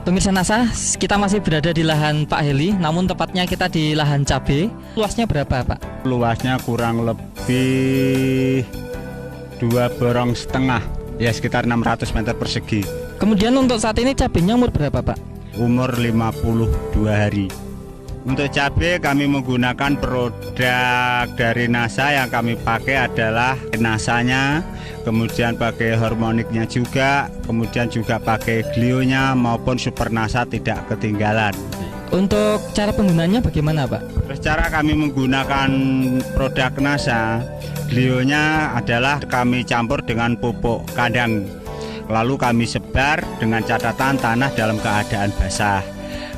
Pemirsa NASA, kita masih berada di lahan Pak Heli, namun tepatnya kita di lahan cabai. Luasnya berapa, Pak? Luasnya kurang lebih 2,5 borong, ya sekitar 600 meter persegi. Kemudian untuk saat ini cabainya umur berapa, Pak? Umur 52 hari. Untuk cabai kami menggunakan produk dari NASA. Yang kami pakai adalah NASA-nya, kemudian pakai hormoniknya juga, kemudian juga pakai glionya maupun super NASA tidak ketinggalan. Untuk cara penggunaannya bagaimana, Pak? Terus cara kami menggunakan produk NASA, glionya adalah kami campur dengan pupuk kandang, lalu kami sebar dengan catatan tanah dalam keadaan basah.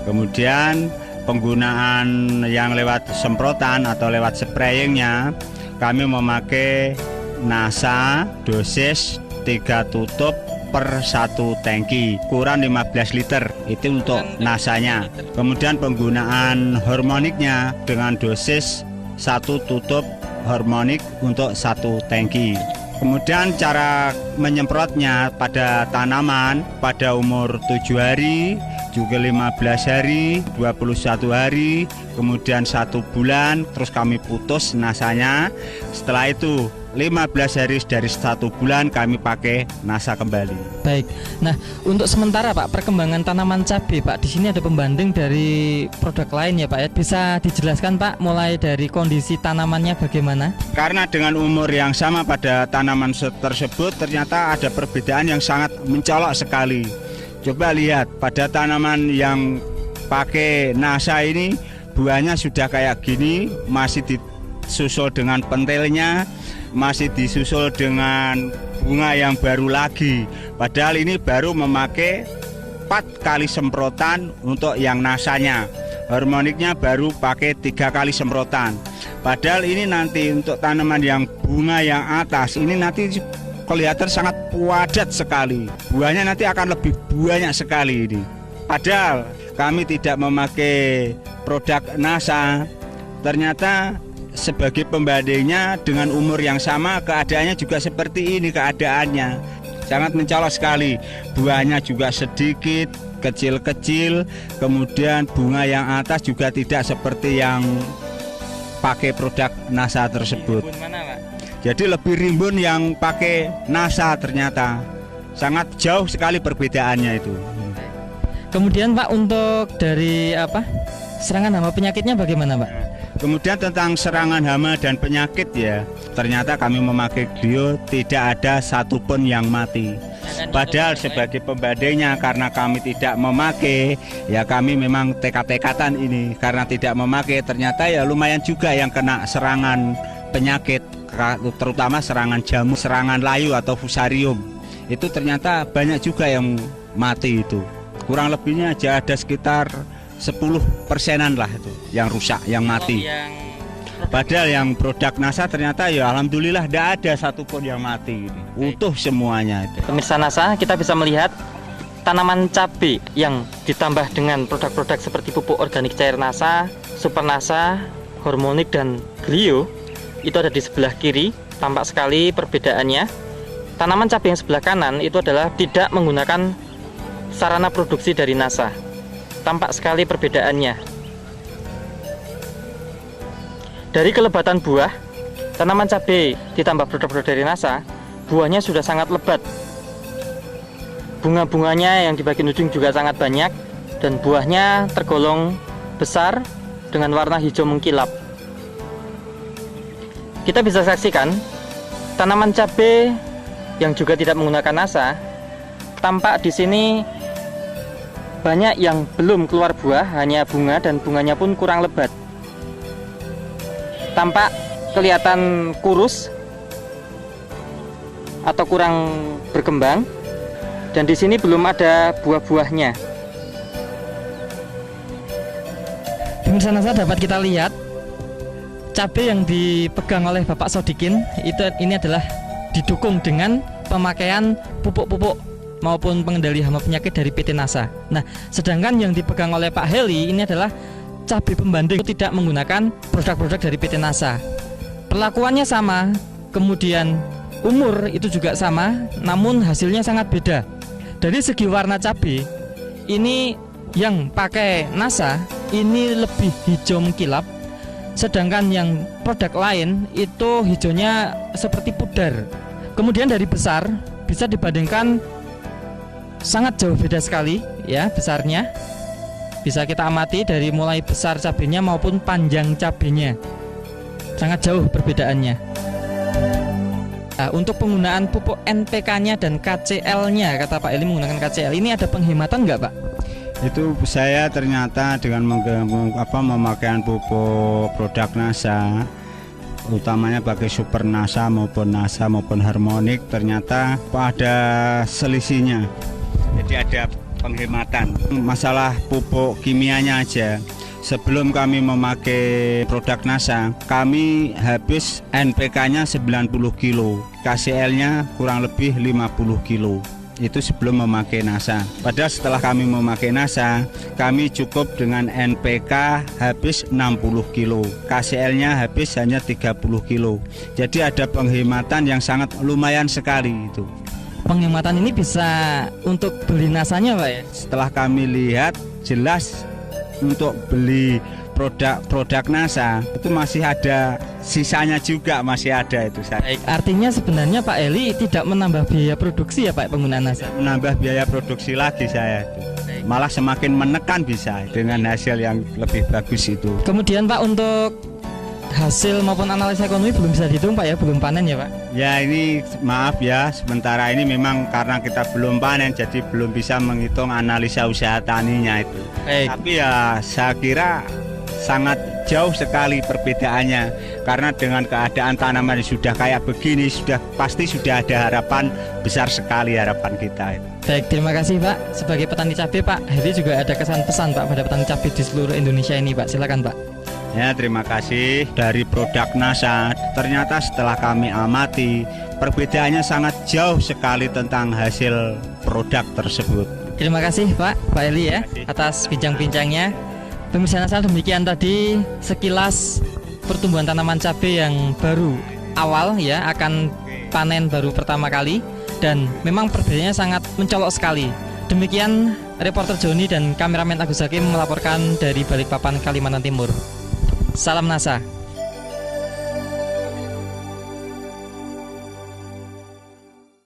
Kemudian penggunaan yang lewat semprotan atau lewat sprayingnya, kami memakai NASA dosis 3 tutup per 1 tangki, ukuran 15 liter, itu untuk NASA-nya. Kemudian penggunaan hormoniknya dengan dosis 1 tutup hormonik untuk 1 tangki. Kemudian cara menyemprotnya pada tanaman pada umur 7 hari, juga 15 hari, 21 hari, kemudian 1 bulan, terus kami putus nasanya. Setelah itu 15 hari dari 1 bulan kami pakai NASA kembali. Baik. Nah, untuk sementara Pak, perkembangan tanaman cabai Pak, di sini ada pembanding dari produk lain ya Pak ya. Bisa dijelaskan Pak, mulai dari kondisi tanamannya bagaimana? Karena dengan umur yang sama pada tanaman tersebut ternyata ada perbedaan yang sangat mencolok sekali. Coba lihat pada tanaman yang pakai NASA ini, buahnya sudah kayak gini, masih disusul dengan pentilnya, masih disusul dengan bunga yang baru lagi. Padahal ini baru memakai 4 kali semprotan untuk yang NASA-nya. Hormoniknya baru pakai 3 kali semprotan. Padahal ini nanti untuk tanaman yang bunga yang atas ini nanti kelihatan sangat padat sekali. Buahnya nanti akan lebih banyak sekali ini. Padahal kami tidak memakai produk NASA. Ternyata sebagai pembandingnya dengan umur yang sama, keadaannya juga seperti ini keadaannya. Sangat mencolok sekali. Buahnya juga sedikit, kecil-kecil. Kemudian bunga yang atas juga tidak seperti yang pakai produk NASA tersebut. Jadi lebih rimbun yang pakai NASA ternyata. Sangat jauh sekali perbedaannya itu. Kemudian Pak, untuk dari serangan hama penyakitnya bagaimana Pak? Kemudian tentang serangan hama dan penyakit ya, ternyata kami memakai Glio tidak ada satupun yang mati. Padahal sebagai pembandingnya, karena kami tidak memakai, ya kami memang tekad-tekatan ini. Karena tidak memakai, ternyata ya lumayan juga yang kena serangan penyakit, terutama serangan jamur, serangan layu atau fusarium. Itu ternyata banyak juga yang mati itu. Kurang lebihnya aja ada sekitar 10%-an lah itu yang rusak, yang mati. Padahal yang produk NASA ternyata ya alhamdulillah tidak ada satupun yang mati. Utuh semuanya itu. Pemirsa NASA, kita bisa melihat tanaman cabai yang ditambah dengan produk-produk seperti pupuk organik cair NASA, super NASA, hormonik dan Glio. Itu ada di sebelah kiri, tampak sekali perbedaannya. Tanaman cabai yang sebelah kanan itu adalah tidak menggunakan sarana produksi dari NASA. Tampak sekali perbedaannya. Dari kelebatan buah, tanaman cabai ditambah produk-produk dari NASA, buahnya sudah sangat lebat. Bunga-bunganya yang di bagian ujung juga sangat banyak, dan buahnya tergolong besar dengan warna hijau mengkilap. Kita bisa saksikan tanaman cabai yang juga tidak menggunakan NASA. Tampak di sini banyak yang belum keluar buah, hanya bunga, dan bunganya pun kurang lebat. Tampak kelihatan kurus atau kurang berkembang, dan di sini belum ada buah-buahnya. Pemirsa NASA, dapat kita lihat cabai yang dipegang oleh Bapak Sodikin ini adalah didukung dengan pemakaian pupuk-pupuk maupun pengendali hama penyakit dari PT NASA. Nah, sedangkan yang dipegang oleh Pak Heli ini adalah cabai pembanding, tidak menggunakan produk-produk dari PT NASA. Perlakuannya sama, kemudian umur itu juga sama, namun hasilnya sangat beda. Dari segi warna cabai, ini yang pakai NASA ini lebih hijau mengkilap, sedangkan yang produk lain itu hijaunya seperti pudar. Kemudian dari besar bisa dibandingkan sangat jauh beda sekali ya besarnya. Bisa kita amati dari mulai besar cabenya maupun panjang cabenya. Sangat jauh perbedaannya. Nah, untuk penggunaan pupuk NPK-nya dan KCL-nya, kata Pak Eli menggunakan KCL, ini ada penghematan nggak Pak? Itu saya ternyata dengan memakaian pupuk produk NASA, utamanya pakai Super NASA maupun Harmonic, ternyata ada selisihnya. Jadi ada penghematan. Masalah pupuk kimianya aja, sebelum kami memakai produk NASA, kami habis NPK-nya 90 kilo, KCL-nya kurang lebih 50 kilo. Itu sebelum memakai NASA. Padahal setelah kami memakai NASA, kami cukup dengan NPK habis 60 kilo, KCL-nya habis hanya 30 kilo. Jadi ada penghematan yang sangat lumayan sekali itu. Penghematan ini bisa untuk beli NASA-nya Pak ya? Setelah kami lihat, jelas untuk beli produk NASA itu masih ada sisanya juga, masih ada itu saya. Baik, artinya sebenarnya Pak Eli tidak menambah biaya produksi ya Pak penggunaan NASA? Menambah biaya produksi lagi saya itu. Malah semakin menekan bisa dengan hasil yang lebih bagus itu. Kemudian Pak, untuk hasil maupun analisa ekonomi belum bisa dihitung Pak ya, belum panen ya Pak? Ya ini maaf ya, sementara ini memang karena kita belum panen, jadi belum bisa menghitung analisa usaha taninya itu. Baik. Tapi ya saya kira sangat jauh sekali perbedaannya, karena dengan keadaan tanaman yang sudah kayak begini, pasti sudah ada harapan besar sekali, harapan kita itu. Baik, terima kasih Pak. Sebagai petani cabai Pak Heri juga ada kesan pesan Pak pada petani cabai di seluruh Indonesia ini Pak, silakan Pak. Ya, terima kasih. Dari produk NASA, ternyata setelah kami amati, perbedaannya sangat jauh sekali tentang hasil produk tersebut. Terima kasih Pak Eli ya atas bincang-bincangnya. Pemirsa NASA, demikian tadi sekilas pertumbuhan tanaman cabai yang baru awal ya, akan panen baru pertama kali, dan memang perbedaannya sangat mencolok sekali. Demikian reporter Joni dan kameramen Agus Hakim melaporkan dari Balikpapan, Kalimantan Timur. Salam NASA.